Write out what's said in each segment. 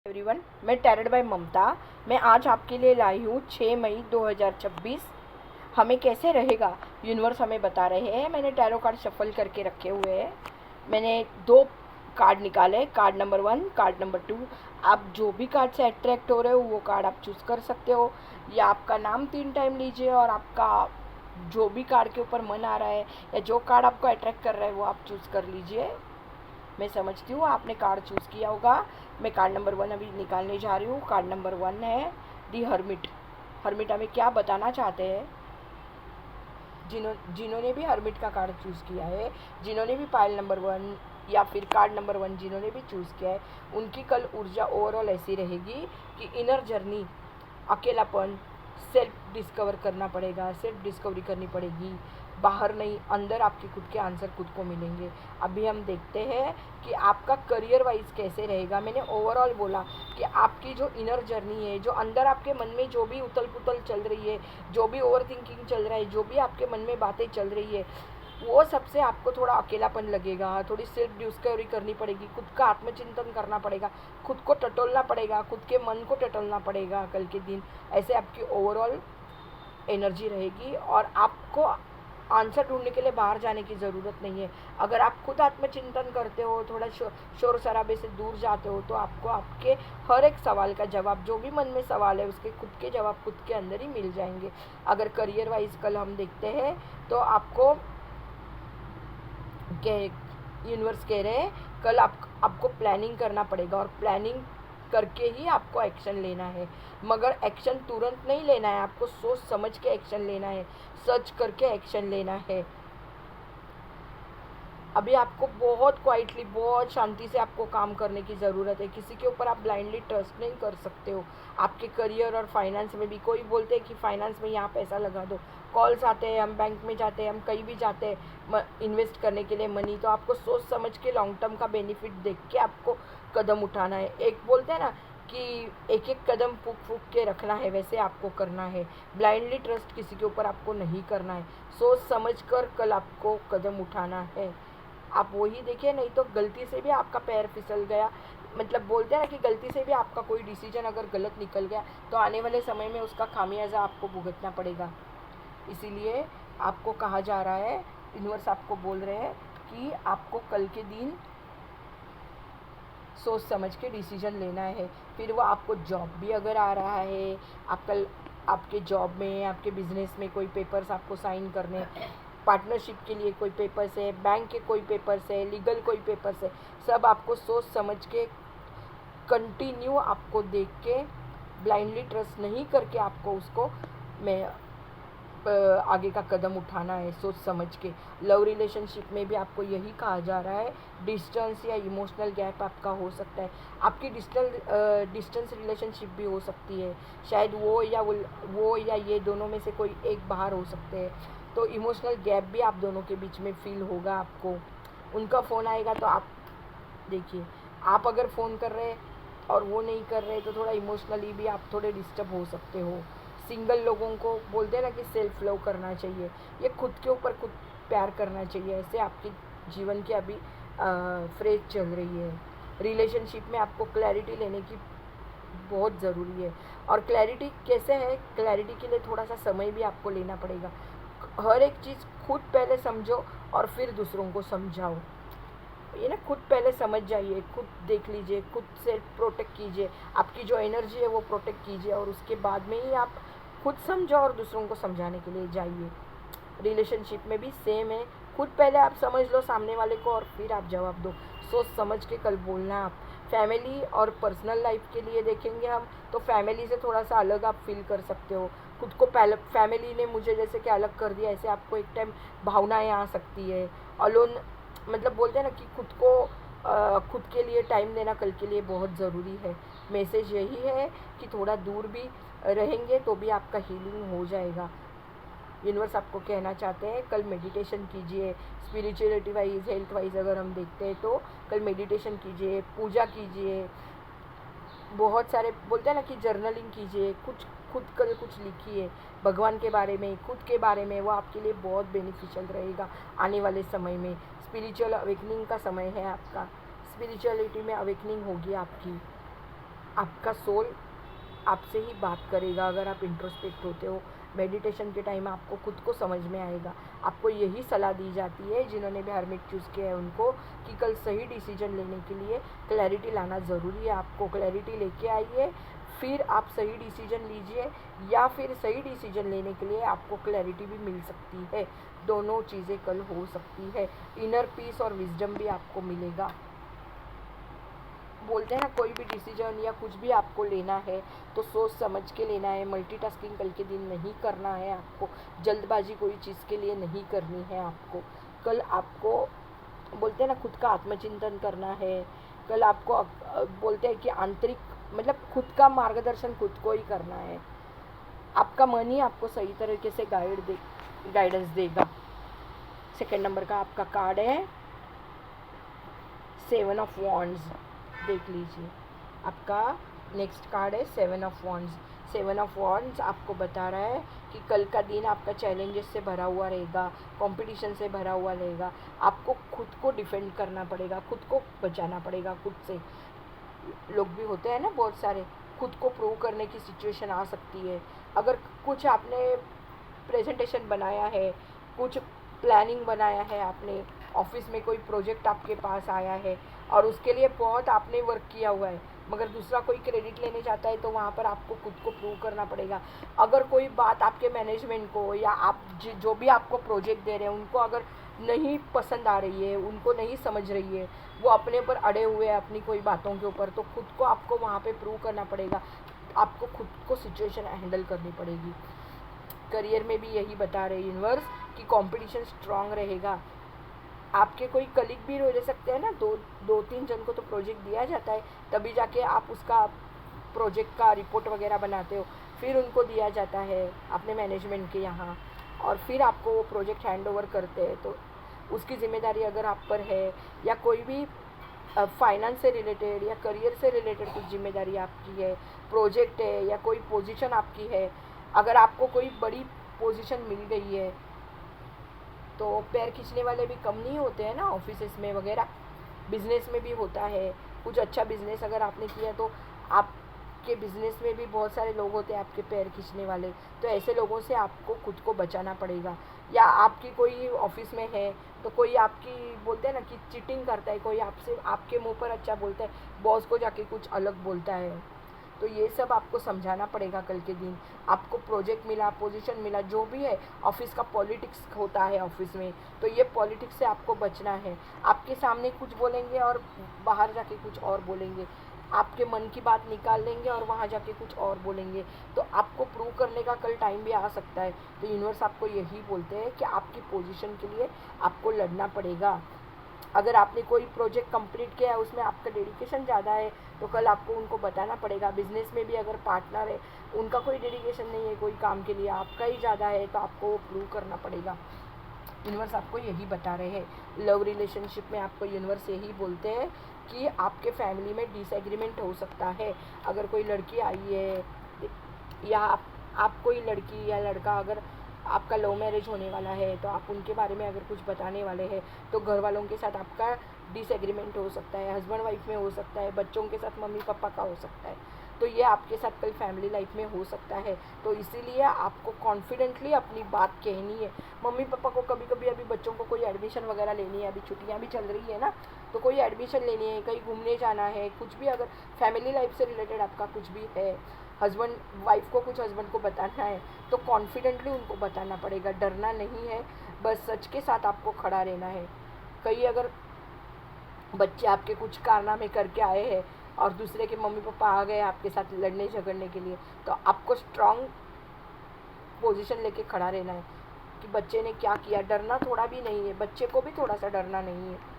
Everyone, मैं tarot bye ममता। मैं आज आपके लिए लाई हूँ 6 मई 2026। हमें कैसे रहेगा यूनिवर्स हमें बता रहे हैं। मैंने टैरो कार्ड शफल करके रखे हुए हैं। मैंने 2 कार्ड निकाले, कार्ड नंबर 1, कार्ड नंबर 2। आप जो भी कार्ड से अट्रैक्ट हो रहे हो वो कार्ड आप चूज़ कर सकते हो, या आपका नाम 3 टाइम लीजिए और आपका जो भी कार्ड के ऊपर मन आ रहा है या जो कार्ड आपको अट्रैक्ट कर रहा है वो आप चूज़ कर लीजिए। मैं समझती हूँ आपने कार्ड चूज़ किया होगा। मैं कार्ड नंबर 1 अभी निकालने जा रही हूँ। कार्ड नंबर 1 है दी हर्मिट। हर्मिट हमें क्या बताना चाहते हैं? जिन्होंने भी हर्मिट का कार्ड चूज़ किया है, जिन्होंने भी पाइल नंबर 1 या फिर कार्ड नंबर 1 जिन्होंने भी चूज़ किया है, उनकी कल ऊर्जा ओवरऑल ऐसी रहेगी कि इनर जर्नी, अकेलापन, सेल्फ डिस्कवर करना पड़ेगा, सेल्फ डिस्कवरी करनी पड़ेगी। बाहर नहीं, अंदर आपके खुद के आंसर खुद को मिलेंगे। अभी हम देखते हैं कि आपका करियर वाइज कैसे रहेगा। मैंने ओवरऑल बोला कि आपकी जो इनर जर्नी है, जो अंदर आपके मन में जो भी उथल पुथल चल रही है, जो भी ओवर थिंकिंग चल रहा है, जो भी आपके मन में बातें चल रही है, वो सबसे आपको थोड़ा अकेलापन लगेगा। थोड़ी सेल्फ डिस्कवरी करनी पड़ेगी, खुद का आत्मचिंतन करना पड़ेगा, खुद को टटोलना पड़ेगा, खुद के मन को टटोलना पड़ेगा कल के दिन। ऐसे आपकी ओवरऑल एनर्जी रहेगी और आपको आंसर ढूंढने के लिए बाहर जाने की ज़रूरत नहीं है। अगर आप खुद आत्मचिंतन करते हो, थोड़ा शोर शराबे से दूर जाते हो, तो आपको आपके हर एक सवाल का जवाब, जो भी मन में सवाल है उसके खुद के जवाब खुद के अंदर ही मिल जाएंगे। अगर करियर वाइज कल हम देखते हैं तो आपको यूनिवर्स कह रहे हैं कल आपको प्लानिंग करना पड़ेगा और प्लानिंग करके ही आपको एक्शन लेना है। मगर एक्शन तुरंत नहीं लेना है, आपको सोच समझ के एक्शन लेना है, सर्च करके एक्शन लेना है। अभी आपको बहुत क्वाइटली, बहुत शांति से आपको काम करने की ज़रूरत है। किसी के ऊपर आप ब्लाइंडली ट्रस्ट नहीं कर सकते हो। आपके करियर और फाइनेंस में भी कोई बोलते हैं कि फाइनेंस में यहाँ पैसा लगा दो, कॉल्स आते हैं, हम बैंक में जाते हैं, हम कहीं भी जाते हैं इन्वेस्ट करने के लिए मनी, तो आपको सोच समझ के लॉन्ग टर्म का बेनिफिट देख के आपको कदम उठाना है। एक बोलते हैं ना कि एक एक कदम फूक फूक के रखना है, वैसे आपको करना है। ब्लाइंडली ट्रस्ट किसी के ऊपर आपको नहीं करना है। सोच समझ कर कल आपको कदम उठाना है। आप वही देखिए, नहीं तो गलती से भी आपका पैर फिसल गया, मतलब बोलते हैं ना कि गलती से भी आपका कोई डिसीजन अगर गलत निकल गया तो आने वाले समय में उसका खामियाजा आपको भुगतना पड़ेगा। इसीलिए आपको कहा जा रहा है, यूनिवर्स आपको बोल रहे हैं कि आपको कल के दिन सोच समझ के डिसीजन लेना है। फिर वो आपको जॉब भी अगर आ रहा है, आपके जॉब में, आपके बिजनेस में कोई पेपर्स आपको साइन करने, पार्टनरशिप के लिए कोई पेपर्स है, बैंक के कोई पेपर्स है, लीगल कोई पेपर्स है, सब आपको सोच समझ के कंटिन्यू आपको देख के ब्लाइंडली ट्रस्ट नहीं करके आपको उसको आगे का कदम उठाना है सोच समझ के। लव रिलेशनशिप में भी आपको यही कहा जा रहा है, डिस्टेंस या इमोशनल गैप आपका हो सकता है। आपकी डिस्टेंस रिलेशनशिप भी हो सकती है, शायद वो या ये दोनों में से कोई एक बाहर हो सकते हैं। तो इमोशनल गैप भी आप दोनों के बीच में फील होगा आपको। उनका फ़ोन आएगा तो आप देखिए, आप अगर फ़ोन कर रहे हैं और वो नहीं कर रहे तो थोड़ा इमोशनली भी आप थोड़े डिस्टर्ब हो सकते हो। सिंगल लोगों को बोलते हैं ना कि सेल्फ लव करना चाहिए, ये खुद के ऊपर खुद प्यार करना चाहिए। ऐसे आपके जीवन की अभी फ्रेज चल रही है। रिलेशनशिप में आपको क्लैरिटी लेने की बहुत ज़रूरी है। और क्लैरिटी कैसे है? क्लैरिटी के लिए थोड़ा सा समय भी आपको लेना पड़ेगा। हर एक चीज़ खुद पहले समझो और फिर दूसरों को समझाओ। ये ना, खुद पहले समझ जाइए, खुद देख लीजिए, खुद सेल्फ प्रोटेक्ट कीजिए, आपकी जो एनर्जी है वो प्रोटेक्ट कीजिए और उसके बाद में ही आप खुद समझो और दूसरों को समझाने के लिए जाइए। रिलेशनशिप में भी सेम है, खुद पहले आप समझ लो सामने वाले को और फिर आप जवाब दो। सोच समझ के कल बोलना। आप फैमिली और पर्सनल लाइफ के लिए देखेंगे हम, तो फैमिली से थोड़ा सा अलग आप फील कर सकते हो। खुद को पहले फैमिली ने मुझे जैसे कि अलग कर दिया, ऐसे आपको एक टाइम भावनाएं आ सकती है। अलोन, मतलब बोलते हैं ना कि खुद के लिए टाइम देना कल के लिए बहुत ज़रूरी है। मैसेज यही है कि थोड़ा दूर भी रहेंगे तो भी आपका हीलिंग हो जाएगा। यूनिवर्स आपको कहना चाहते हैं कल मेडिटेशन कीजिए। स्पिरिचुअलिटी वाइज, हेल्थ वाइज अगर हम देखते हैं तो कल मेडिटेशन कीजिए, पूजा कीजिए, बहुत सारे बोलते हैं ना कि जर्नलिंग कीजिए, खुद कल कुछ लिखिए भगवान के बारे में, खुद के बारे में। वो आपके लिए बहुत बेनिफिशियल रहेगा आने वाले समय में। स्पिरिचुअल अवेकनिंग का समय है आपका, स्पिरिचुअलिटी में अवेकनिंग होगी आपकी। आपका सोल आपसे ही बात करेगा। अगर आप इंट्रोस्पेक्ट होते हो, मेडिटेशन के टाइम आपको खुद को समझ में आएगा। आपको यही सलाह दी जाती है जिन्होंने भी हर्मिट चूज़ किया है उनको, कि कल सही डिसीजन लेने के लिए क्लैरिटी लाना ज़रूरी है। आपको क्लैरिटी लेके आइए, फिर आप सही डिसीजन लीजिए, या फिर सही डिसीजन लेने के लिए आपको क्लैरिटी भी मिल सकती है। दोनों चीज़ें कल हो सकती है। इनर पीस और विजडम भी आपको मिलेगा। बोलते हैं ना, कोई भी डिसीजन या कुछ भी आपको लेना है तो सोच समझ के लेना है। मल्टीटास्किंग कल के दिन नहीं करना है आपको, जल्दबाजी कोई चीज़ के लिए नहीं करनी है आपको। कल आपको बोलते हैं ना, खुद का आत्मचिंतन करना है। कल आपको बोलते हैं कि आंतरिक मतलब खुद का मार्गदर्शन खुद को ही करना है। आपका मन ही आपको सही तरीके से गाइडेंस देगा। सेकंड नंबर का आपका कार्ड है 7 ऑफ वॉन्ड्स। देख लीजिए, आपका नेक्स्ट कार्ड है 7 ऑफ वॉन्ड्स। 7 ऑफ वॉन्ड्स आपको बता रहा है कि कल का दिन आपका चैलेंजेस से भरा हुआ रहेगा, कंपटीशन से भरा हुआ रहेगा। आपको खुद को डिफेंड करना पड़ेगा, खुद को बचाना पड़ेगा खुद से। लोग भी होते हैं ना बहुत सारे, खुद को प्रूव करने की सिचुएशन आ सकती है। अगर कुछ आपने प्रेजेंटेशन बनाया है, कुछ प्लानिंग बनाया है, आपने ऑफिस में कोई प्रोजेक्ट आपके पास आया है और उसके लिए बहुत आपने वर्क किया हुआ है, मगर दूसरा कोई क्रेडिट लेने जाता है तो वहाँ पर आपको खुद को प्रूव करना पड़ेगा। अगर कोई बात आपके मैनेजमेंट को या आप जो भी आपको प्रोजेक्ट दे रहे हैं उनको अगर नहीं पसंद आ रही है, उनको नहीं समझ रही है, वो अपने ऊपर अड़े हुए हैं अपनी कोई बातों के ऊपर, तो खुद को आपको वहाँ पे प्रूव करना पड़ेगा। आपको खुद को सिचुएशन हैंडल करनी पड़ेगी। करियर में भी यही बता रहे यूनिवर्स कि कंपटीशन स्ट्रांग रहेगा। आपके कोई कलीग भी रह सकते हैं ना, दो तीन जन को तो प्रोजेक्ट दिया जाता है, तभी जाके आप उसका प्रोजेक्ट का रिपोर्ट वगैरह बनाते हो, फिर उनको दिया जाता है अपने मैनेजमेंट के यहाँ, और फिर आपको वो प्रोजेक्ट हैंड ओवर करते हैं। तो उसकी जिम्मेदारी अगर आप पर है, या कोई भी फाइनेंस से रिलेटेड या करियर से रिलेटेड कुछ जिम्मेदारी आपकी है, प्रोजेक्ट है या कोई पोजीशन आपकी है, अगर आपको कोई बड़ी पोजीशन मिल गई है तो पैर खींचने वाले भी कम नहीं होते हैं ना ऑफिसेस में वगैरह। बिजनेस में भी होता है, कुछ अच्छा बिजनेस अगर आपने किया तो आपके बिजनेस में भी बहुत सारे लोग होते हैं आपके पैर खींचने वाले। तो ऐसे लोगों से आपको खुद को बचाना पड़ेगा। या आपकी कोई ऑफिस में है तो कोई आपकी बोलते हैं ना कि चीटिंग करता है, कोई आपसे आपके मुंह पर अच्छा बोलता है, बॉस को जाके कुछ अलग बोलता है, तो ये सब आपको समझाना पड़ेगा कल के दिन। आपको प्रोजेक्ट मिला, पोजीशन मिला, जो भी है, ऑफिस का पॉलिटिक्स होता है ऑफिस में, तो ये पॉलिटिक्स से आपको बचना है। आपके सामने कुछ बोलेंगे और बाहर जाके कुछ और बोलेंगे, आपके मन की बात निकाल लेंगे और वहाँ जाके कुछ और बोलेंगे, तो आपको प्रूव करने का कल टाइम भी आ सकता है। तो यूनिवर्स आपको यही बोलते हैं कि आपकी पोजीशन के लिए आपको लड़ना पड़ेगा। अगर आपने कोई प्रोजेक्ट कंप्लीट किया है, उसमें आपका डेडिकेशन ज़्यादा है, तो कल आपको उनको बताना पड़ेगा। बिजनेस में भी अगर पार्टनर है, उनका कोई डेडिकेशन नहीं है कोई काम के लिए, आपका ही ज़्यादा है, तो आपको वो प्रूव करना पड़ेगा। यूनिवर्स आपको यही बता रहे हैं। लव रिलेशनशिप में आपको यूनिवर्स यही बोलते हैं कि आपके फैमिली में डिसएग्रीमेंट हो सकता है। अगर कोई लड़की आई है या आप कोई लड़की या लड़का, अगर आपका लव मैरिज होने वाला है तो आप उनके बारे में अगर कुछ बताने वाले हैं तो घर वालों के साथ आपका डिसएग्रीमेंट हो सकता है, हस्बैंड वाइफ में हो सकता है, बच्चों के साथ मम्मी पापा का हो सकता है। तो ये आपके साथ कल फैमिली लाइफ में हो सकता है। तो इसीलिए आपको कॉन्फिडेंटली अपनी बात कहनी है। मम्मी पापा को कभी कभी, अभी बच्चों को कोई एडमिशन वगैरह लेनी है, अभी छुट्टियां भी चल रही है ना, तो कोई एडमिशन लेनी है, कहीं घूमने जाना है, कुछ भी अगर फैमिली लाइफ से रिलेटेड आपका कुछ भी है, हस्बैंड वाइफ को कुछ हस्बैंड को बताना है, तो कॉन्फिडेंटली उनको बताना पड़ेगा, डरना नहीं है, बस सच के साथ आपको खड़ा रहना है। कहीं अगर बच्चे आपके कुछ कारनामे करके आए हैं और दूसरे के मम्मी पापा आ गए आपके साथ लड़ने झगड़ने के लिए, तो आपको स्ट्रॉन्ग पोजीशन लेके खड़ा रहना है कि बच्चे ने क्या किया। डरना थोड़ा भी नहीं है, बच्चे को भी थोड़ा सा डरना नहीं है।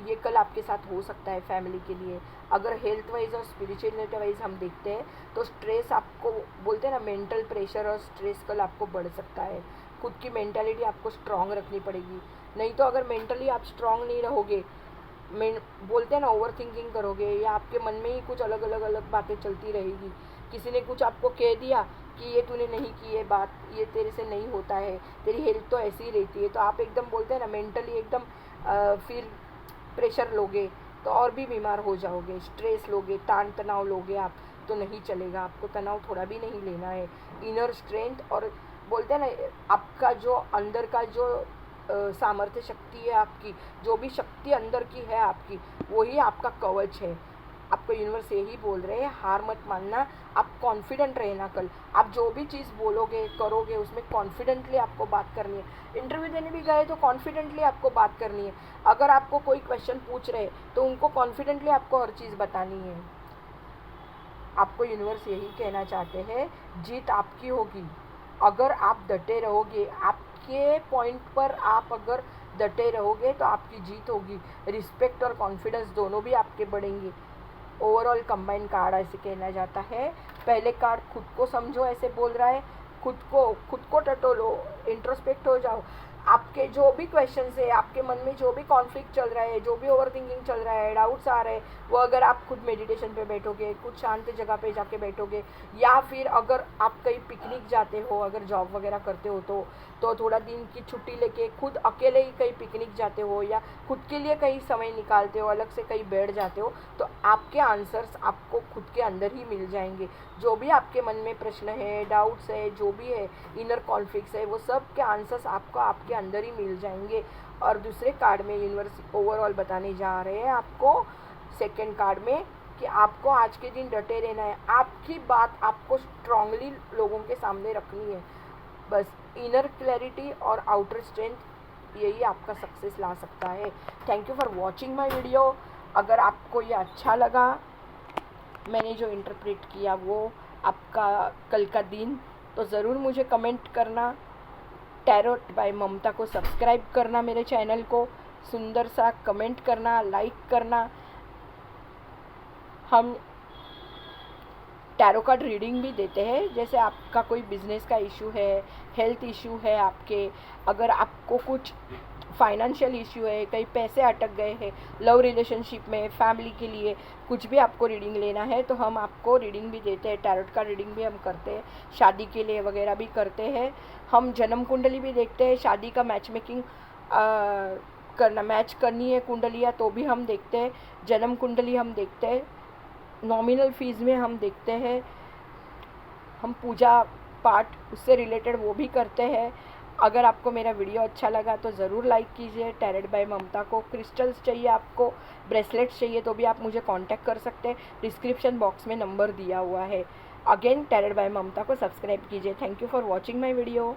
ये कल आपके साथ हो सकता है फैमिली के लिए। अगर हेल्थ वाइज और स्पिरिचुअलिटी वाइज हम देखते हैं तो स्ट्रेस, आपको बोलते हैं ना मेंटल प्रेशर और स्ट्रेस कल आपको बढ़ सकता है। खुद की मेंटालिटी आपको स्ट्रांग रखनी पड़ेगी, नहीं तो अगर मेंटली आप स्ट्रांग नहीं रहोगे, बोलते हैं ना ओवर थिंकिंग करोगे, या आपके मन में ही कुछ अलग बातें चलती रहेगी। किसी ने कुछ आपको कह दिया कि ये तूने नहीं की है बात, ये तेरे से नहीं होता है, तेरी हेल्थ तो ऐसी ही रहती है, तो आप एकदम बोलते हैं ना मेंटली एकदम फिर प्रेशर लोगे तो और भी बीमार हो जाओगे, स्ट्रेस लोगे, तान तनाव लोगे आप, तो नहीं चलेगा, आपको तनाव थोड़ा भी नहीं लेना है। इनर स्ट्रेंथ और बोलते हैं ना, आपका जो अंदर का जो सामर्थ्य शक्ति है आपकी, जो भी शक्ति अंदर की है आपकी, वही आपका कवच है। आपको यूनिवर्स यही बोल रहे हैं, हार मत मानना, आप कॉन्फिडेंट रहना। कल आप जो भी चीज़ बोलोगे करोगे उसमें कॉन्फिडेंटली आपको बात करनी है। इंटरव्यू देने भी गए तो कॉन्फिडेंटली आपको बात करनी है। अगर आपको कोई क्वेश्चन पूछ रहे तो उनको कॉन्फिडेंटली आपको हर चीज़ बतानी है। आपको यूनिवर्स यही कहना चाहते हैं, जीत आपकी होगी अगर आप डटे रहोगे। आपके पॉइंट पर आप अगर डटे रहोगे तो आपकी जीत होगी। रिस्पेक्ट और कॉन्फिडेंस दोनों भी आपके बढ़ेंगे। ओवरऑल कंबाइंड कार्ड ऐसे कहना जाता है। पहले कार्ड खुद को समझो ऐसे बोल रहा है, खुद को टटोलो, इंट्रोस्पेक्ट हो जाओ। आपके जो भी क्वेश्चंस है, आपके मन में जो भी कॉन्फ्लिक्ट चल रहा है, जो भी ओवर थिंकिंग चल रहा है, डाउट्स आ रहे हैं, वो अगर आप खुद मेडिटेशन पे बैठोगे, कुछ शांत जगह पे जाके बैठोगे, या फिर अगर आप कहीं पिकनिक जाते हो, अगर जॉब वगैरह करते हो तो थोड़ा दिन की छुट्टी लेके खुद अकेले ही कहीं पिकनिक जाते हो या खुद के लिए कहीं समय निकालते हो, अलग से कहीं बैठ जाते हो, तो आपके आंसर्स आपको खुद के अंदर ही मिल जाएंगे। जो भी आपके मन में प्रश्न है, डाउट्स है, जो भी है, इनर कॉन्फ्लिक्ट्स है, वो सब के आंसर्स आपको आपके अंदर ही मिल जाएंगे। और दूसरे कार्ड में यूनिवर्स ओवरऑल बताने जा रहे हैं आपको, सेकंड कार्ड में, कि आपको आज के दिन डटे रहना है। आपकी बात आपको स्ट्रांगली लोगों के सामने रखनी है। बस इनर क्लैरिटी और आउटर स्ट्रेंथ, यही आपका सक्सेस ला सकता है। Thank you for watching my video. अगर आपको ये अच्छा लगा, मैंने जो इंटरप्रेट किया वो आपका कल का दिन, तो ज़रूर मुझे कमेंट करना। टैरोट बाय ममता को सब्सक्राइब करना, मेरे चैनल को सुंदर सा कमेंट करना, लाइक करना। हम टैरो कार्ड रीडिंग भी देते हैं। जैसे आपका कोई बिजनेस का इशू है, हेल्थ इशू है आपके, अगर आपको कुछ फाइनेंशियल इशू है, कहीं पैसे अटक गए हैं, लव रिलेशनशिप में, फैमिली के लिए कुछ भी आपको रीडिंग लेना है तो हम आपको रीडिंग भी देते हैं। टैरोट का रीडिंग भी हम करते हैं, शादी के लिए वगैरह भी करते हैं। हम जन्म कुंडली भी देखते हैं। शादी का मैच मेकिंग करना, मैच करनी है कुंडलियाँ तो भी हम देखते हैं। जन्म कुंडली हम देखते हैं, नॉमिनल फीस में हम देखते हैं। हम पूजा पाठ उससे रिलेटेड वो भी करते हैं। अगर आपको मेरा वीडियो अच्छा लगा तो ज़रूर लाइक कीजिए। टैरोट बाय ममता को क्रिस्टल्स चाहिए, आपको ब्रेसलेट्स चाहिए तो भी आप मुझे कांटेक्ट कर सकते हैं। डिस्क्रिप्शन बॉक्स में नंबर दिया हुआ है। अगेन टैरोट बाय ममता को सब्सक्राइब कीजिए। Thank you for watching my video.